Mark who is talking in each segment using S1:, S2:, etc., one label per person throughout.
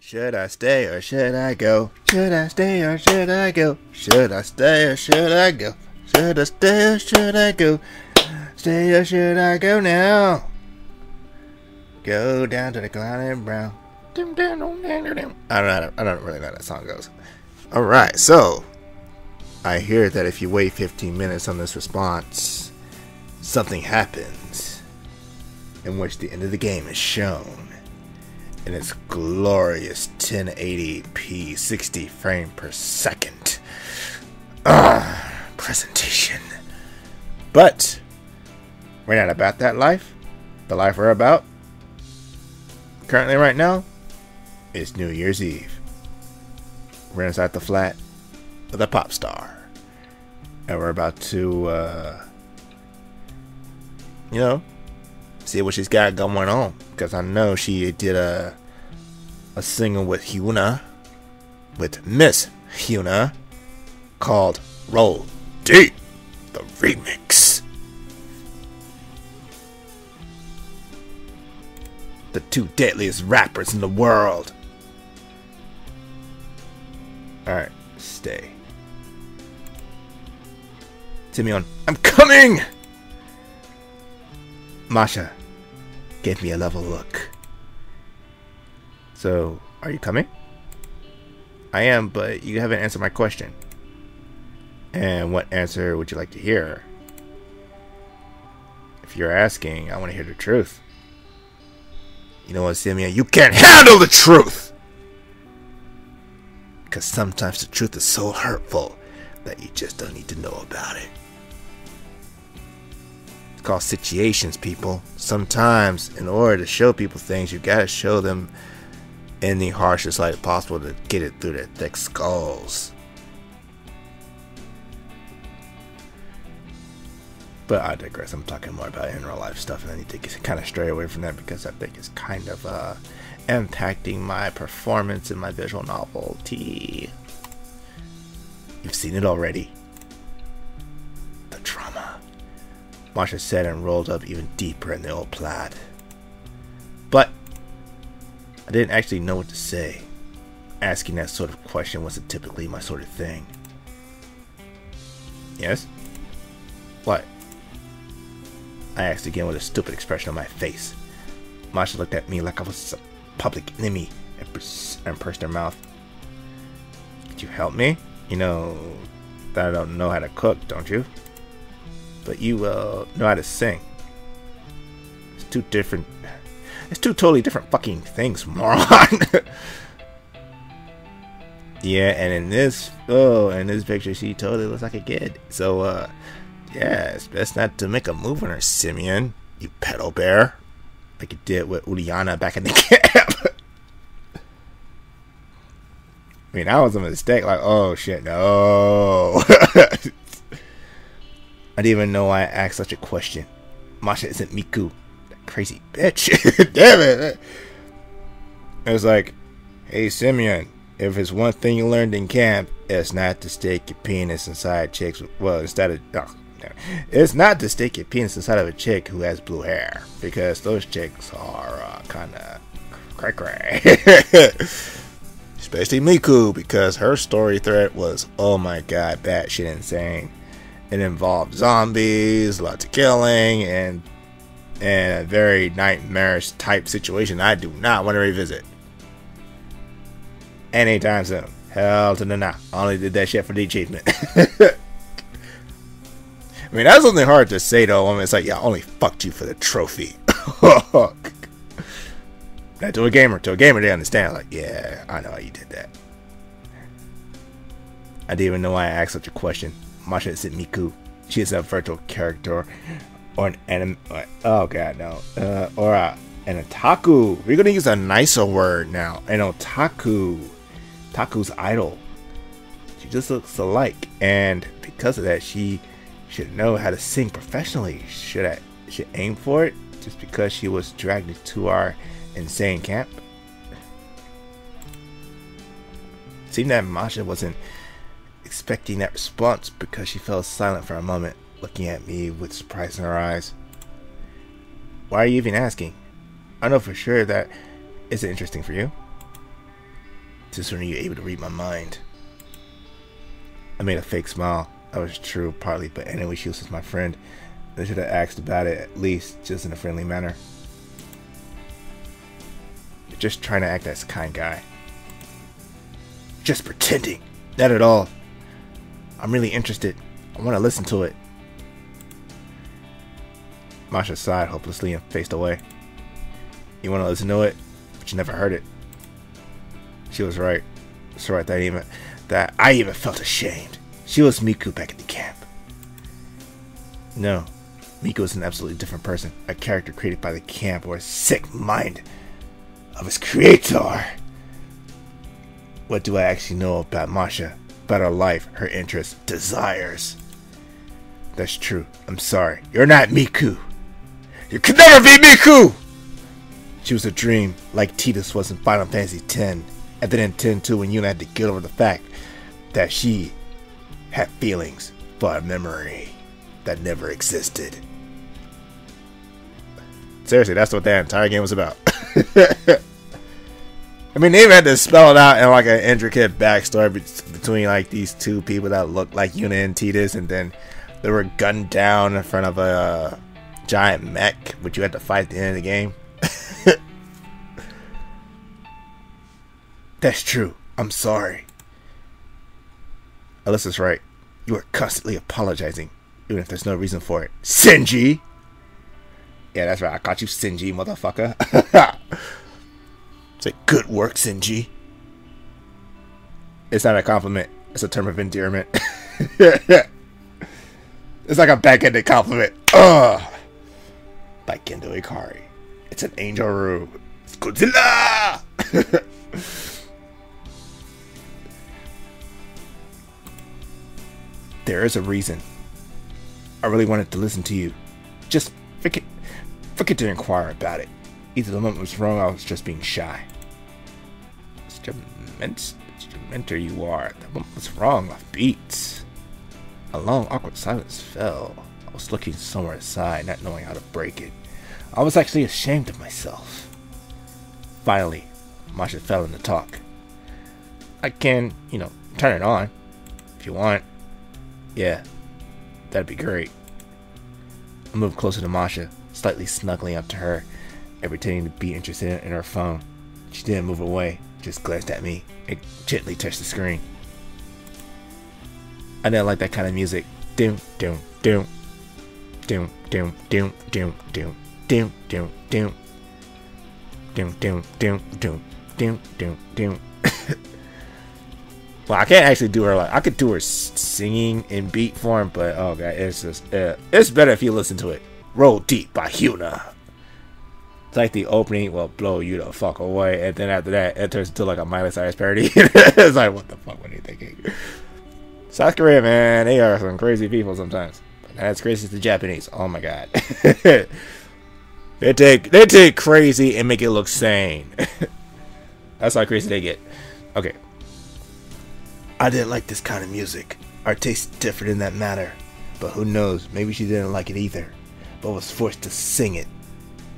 S1: Should I stay or should I go? Should I stay or should I go? Should I stay or should I go? Should I stay or should I go? Stay or should I go now? Go down to the clouded brown. I don't really know how that song goes. Alright, so I hear that if you wait 15 minutes on this response, something happens in which the end of the game is shown in its glorious 1080p 60 frame per second presentation. But we're not about that life. The life we're about currently right now is New Year's Eve. We're inside the flat with a pop star, and we're about to see what she's got going on, because I know she did a single with Hyuna, with Miss Hyuna, called Roll Deep, the remix. The two deadliest rappers in the world. Alright, stay. Simeon, I'm coming! Masha gave me a level look. So, are you coming? I am, but you haven't answered my question. And what answer would you like to hear? If you're asking, I want to hear the truth. You know what, Simeon? You can't handle the truth! Because sometimes the truth is so hurtful that you just don't need to know about it. It's called situations, people. Sometimes, in order to show people things, you gotta show them in the harshest light possible to get it through their thick skulls. But I digress. I'm talking more about in real life stuff, and I need to kind of stray away from that because I think it's kind of impacting my performance in my visual novelty. You've seen it already. The trauma. Masha said and rolled up even deeper in the old plaid. But I didn't actually know what to say. Asking that sort of question wasn't typically my sort of thing. Yes? What? I asked again with a stupid expression on my face. Masha looked at me like I was a public enemy and pursed her mouth. Could you help me? You know that I don't know how to cook, don't you? But you know how to sing. It's two totally different fucking things, moron. Yeah, and in this picture she totally looks like a kid. So yeah, it's best not to make a move on her, Simeon, you pedo bear. Like you did with Uliana back in the camp. I mean, that was a mistake. Like, oh shit, no. I didn't even know I asked such a question. Masha isn't Miku, that crazy bitch. Damn it. It was like, hey Simeon, if it's one thing you learned in camp, it's not to stick your penis inside chicks. It's not to stick your penis inside of a chick who has blue hair, because those chicks are kind of cray-cray. Especially Miku, because her story thread was, oh my god, batshit insane. It involved zombies, lots of killing, and a very nightmarish type situation I do not want to revisit anytime soon. Hell to the no. I only did that shit for the achievement. I mean, that's something hard to say though. I mean, it's like, yeah, I only fucked you for the trophy. Now, to a gamer, they understand. Like, yeah, I know how you did that. I didn't even know why I asked such a question. Masha isn't Miku. She is a virtual character, or an anime. Oh god, no. Or an otaku. We're gonna use a nicer word now. An otaku. Taku's idol. She just looks alike, and because of that, she should know how to sing professionally. Should aim for it just because she was dragged into our insane camp? Seemed that Masha wasn't expecting that response because she fell silent for a moment, looking at me with surprise in her eyes. Why are you even asking? I know for sure that isn't interesting for you. Just when you're able to read my mind. I made a fake smile. That was true, partly, but anyway, she was just my friend. I should have asked about it at least, just in a friendly manner. You're just trying to act as a kind guy. Just pretending. Not at all. I'm really interested. I want to listen to it. Masha sighed hopelessly and faced away. You want to listen to it, but you never heard it. She was right. So right that I even felt ashamed. She was Miku back at the camp. No, Miku is an absolutely different person. A character created by the camp or a sick mind of its creator. What do I actually know about Masha? About her life, her interests, desires. That's true. I'm sorry. You're not Miku. You could never be Miku! She was a dream, like Tidus was in Final Fantasy X. And then in 10-2 when Yuna had to get over the fact that she had feelings for a memory that never existed. Seriously, that's what that entire game was about. I mean, they even had to spell it out in like an intricate backstory between like these two people that looked like Yuna and Tidus, and then they were gunned down in front of a giant mech, which you had to fight at the end of the game. That's true. I'm sorry. Alyssa's right. You are constantly apologizing, even if there's no reason for it. Senji! Yeah, that's right. I caught you, Senji, motherfucker. Say, good work, Senji. It's not a compliment. It's a term of endearment. It's like a backhanded compliment. Ugh. By Kendo Ikari. It's an angel rube. It's Godzilla! There is a reason. I really wanted to listen to you. Just forget to inquire about it. Either the moment was wrong, I was just being shy. Instrumenter you are. The moment was wrong off beats. A long, awkward silence fell. I was looking somewhere aside, not knowing how to break it. I was actually ashamed of myself. Finally, Masha fell into talk. I can, turn it on. If you want. Yeah, that'd be great. I moved closer to Masha, slightly snuggling up to her, and pretending to be interested in her phone. She didn't move away, just glanced at me and gently touched the screen. I didn't like that kind of music. Doom, doom, doom. Doom, doom, doom, doom, doom. Doom, doom, doom. Doom, doom, doom, doom. Doom, doom, doom. Well, I can't actually do her I could do her singing in beat form, but oh god, it's just it's better if you listen to it. Roll Deep by Hyuna. It's like the opening will blow you the fuck away, and then after that, it turns into like a Miley Cyrus parody. It's like, what the fuck were they thinking? South Korea, man, they are some crazy people sometimes. But that's crazy as the Japanese. Oh my god, they take crazy and make it look sane. That's how crazy they get. Okay. I didn't like this kind of music. Our tastes differed in that matter. But who knows, maybe she didn't like it either. But was forced to sing it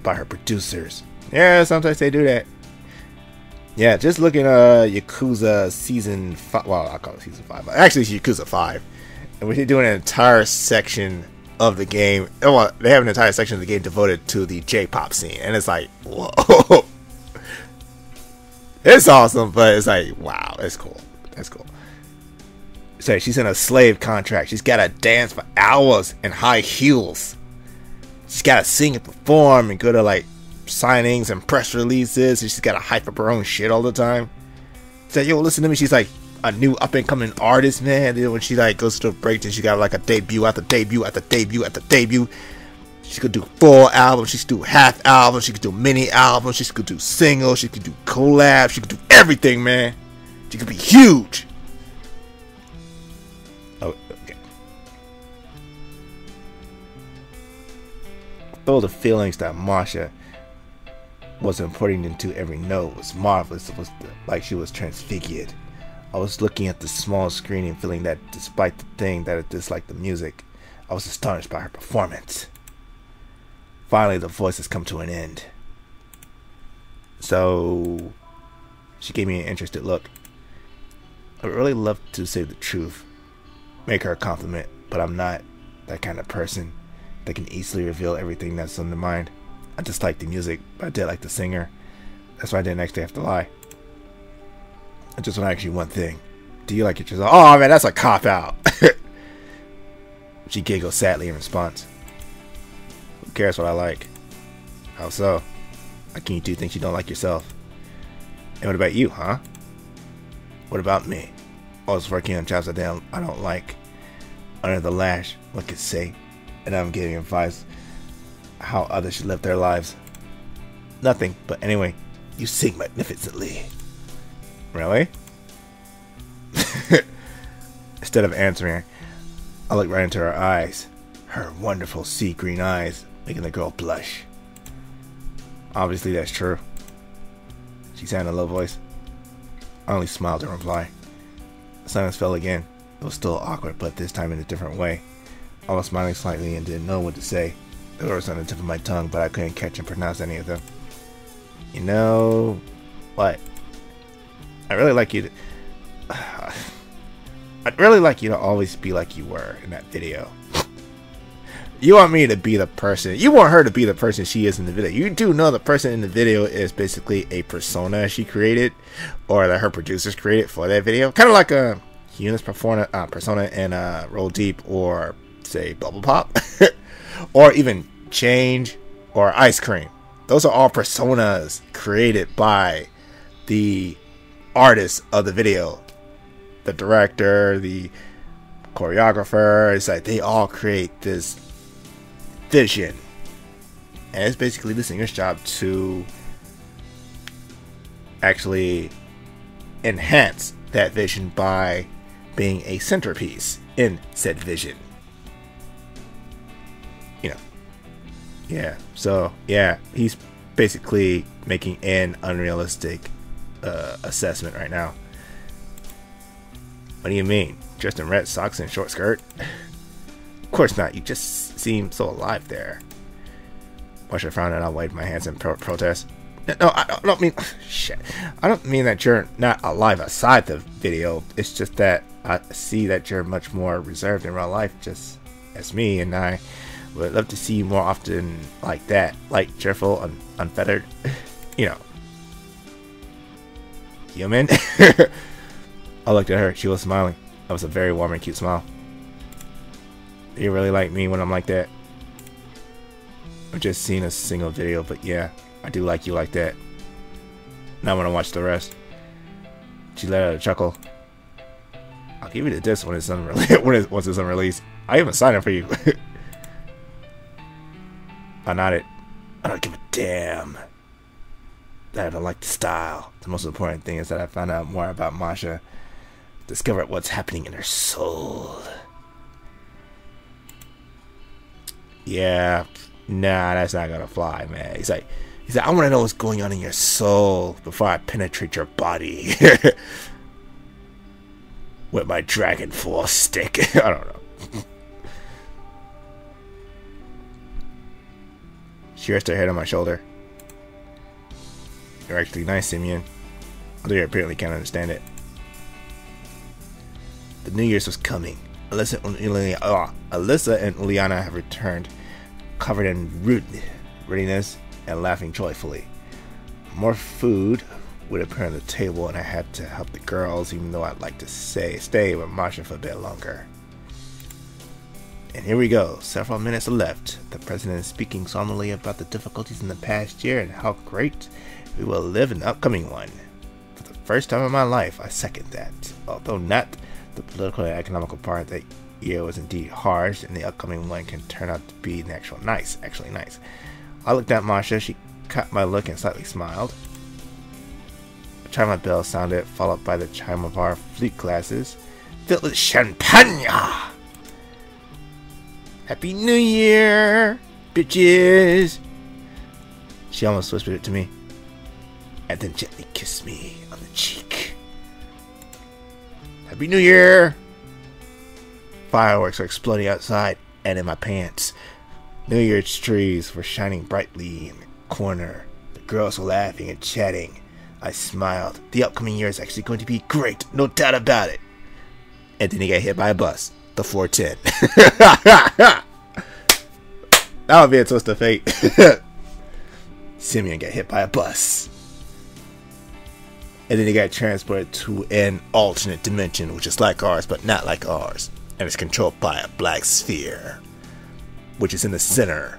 S1: by her producers. Yeah, sometimes they do that. Yeah, just looking at Yakuza Season 5. Well, I call it Season 5. But actually, it's Yakuza 5. And we're doing an entire section of the game. Well, they have an entire section of the game devoted to the J-pop scene. And it's like, whoa. It's awesome, but it's like, wow, it's cool. That's cool. So she's in a slave contract. She's got to dance for hours in high heels. She's got to sing and perform and go to like signings and press releases. She's got to hype up her own shit all the time. So yo, listen to me. She's like a new up and coming artist, man. Then when she like goes to a break, then she got like a debut after debut after debut after debut. She could do full albums. She could do half albums. She could do mini albums. She could do singles. She could do collabs. She could do everything, man. She could be huge. Oh, okay. Though the feelings that Masha wasn't putting into every note was marvelous, it was like she was transfigured. I was looking at the small screen and feeling that despite the thing that I disliked the music, I was astonished by her performance. Finally, the voices come to an end. So, she gave me an interested look. I would really love to say the truth, make her a compliment, but I'm not that kind of person that can easily reveal everything that's on the mind. I just like the music, but I did like the singer. That's why I didn't actually have to lie. I just want to ask you one thing. Do you like it yourself? Oh man, that's a cop-out. She giggles sadly in response. Who cares what I like? How so? How can you two things you don't like yourself? And what about you, huh? What about me? Always working on jobs I don't like. Under the lash, one could say. And I'm giving advice how others should live their lives. Nothing, but anyway, you sing magnificently. Really? Instead of answering, I look right into her eyes. Her wonderful sea green eyes, making the girl blush. Obviously that's true. She said in a low voice. I only smiled in reply. The silence fell again. It was still awkward, but this time in a different way. I was smiling slightly and didn't know what to say. The words on the tip of my tongue, but I couldn't catch and pronounce any of them. You know what? I'd really like you to always be like you were in that video. You want me to be the person. You want her to be the person she is in the video. You do know the person in the video is basically a persona she created, or that her producers created for that video. Kind of like a Eunice persona in Roll Deep, or say Bubble Pop, or even Change, or Ice Cream. Those are all personas created by the artist of the video, the director, the choreographer. It's like they all create this vision, and it's basically the singer's job to actually enhance that vision by being a centerpiece in said vision. You know, yeah. So yeah, he's basically making an unrealistic assessment right now. What do you mean? Dressed in red socks and short skirt? Of course not. You just seem so alive there. Masha frowned and I waved my hands in protest. No, I don't mean... Shit. I don't mean that you're not alive outside the video. It's just that I see that you're much more reserved in real life, just as me, and I would love to see you more often like that. Like, cheerful, unfettered. You know. Human? I looked at her. She was smiling. That was a very warm and cute smile. Do you really like me when I'm like that? I've just seen a single video, but yeah, I do like you like that. Now I want to watch the rest. She let out a chuckle. I'll give you the disc when it's unreleased. Once it's unreleased. I even signed it for you. I nodded. I don't give a damn that I don't like the style. The most important thing is that I found out more about Masha. Discovered what's happening in her soul. Yeah, nah, that's not gonna fly, man. He's like, I want to know what's going on in your soul before I penetrate your body with my Dragon Force stick. I don't know. She rested her head on my shoulder. You're actually nice, Simeon. Although you apparently can't understand it. The New Year's was coming. Alyssa and Uliana have returned, covered in readiness and laughing joyfully. More food would appear on the table, and I had to help the girls, even though I'd like to stay with Masha for a bit longer. And here we go. Several minutes left. The president is speaking solemnly about the difficulties in the past year and how great we will live in the upcoming one. For the first time in my life, I second that. Although not the political and economical part, that year was indeed harsh, and the upcoming one can turn out to be actually nice. I looked at Masha. She caught my look and slightly smiled. The chime of bell sounded, followed by the chime of our flute glasses filled with champagne. Happy New Year, bitches! She almost whispered it to me, and then gently kissed me on the cheek. Happy New Year! Fireworks were exploding outside and in my pants. New Year's trees were shining brightly in the corner. The girls were laughing and chatting. I smiled. The upcoming year is actually going to be great, no doubt about it. And then he got hit by a bus. The 410. That would be a twist of fate. Simeon got hit by a bus. And then he got transported to an alternate dimension, which is like ours, but not like ours. And it's controlled by a black sphere, which is in the center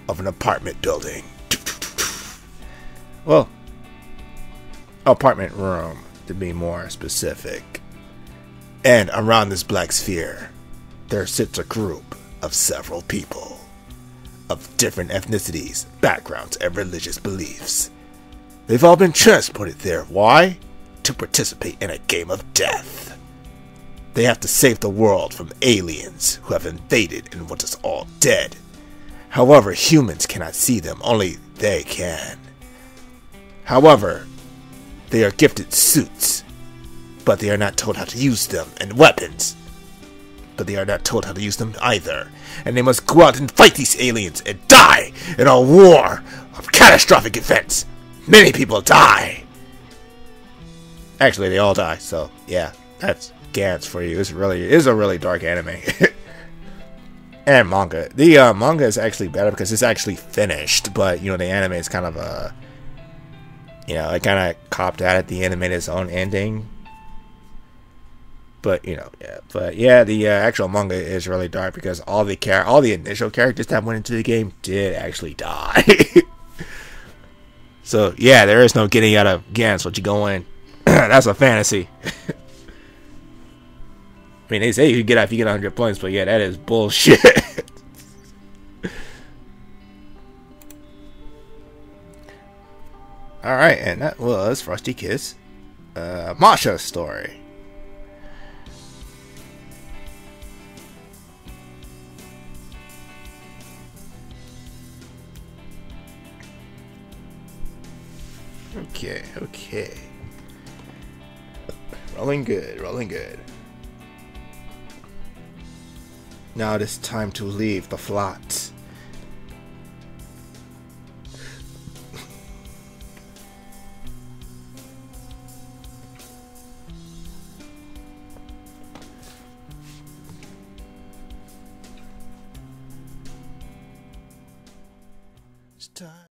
S1: of an apartment building. Well, apartment room, to be more specific. And around this black sphere, there sits a group of several people of different ethnicities, backgrounds, and religious beliefs. They've all been transported there. Why? To participate in a game of death. They have to save the world from aliens who have invaded and want us all dead. However, humans cannot see them, only they can. However, they are gifted suits, but they are not told how to use them, and weapons, but they are not told how to use them either. And they must go out and fight these aliens and die in a war of catastrophic events. Many people die. Actually, they all die, so yeah, that's Gantz for you. It is a really dark anime. And manga. The manga is actually better because it's actually finished, but you know, the anime is kind of a, you know, it kind of copped out at the end and made its own ending. But you know, yeah. But yeah, the actual manga is really dark because all the initial characters that went into the game did actually die. So yeah, there is no getting out of Gantz once you go in. That's a fantasy. I mean, they say you can get out if you get 100 points, but yeah, that is bullshit. Alright, and that was Frosty Kiss, Masha's story. Okay. Rolling good. Now it is time to leave the flat. It's time.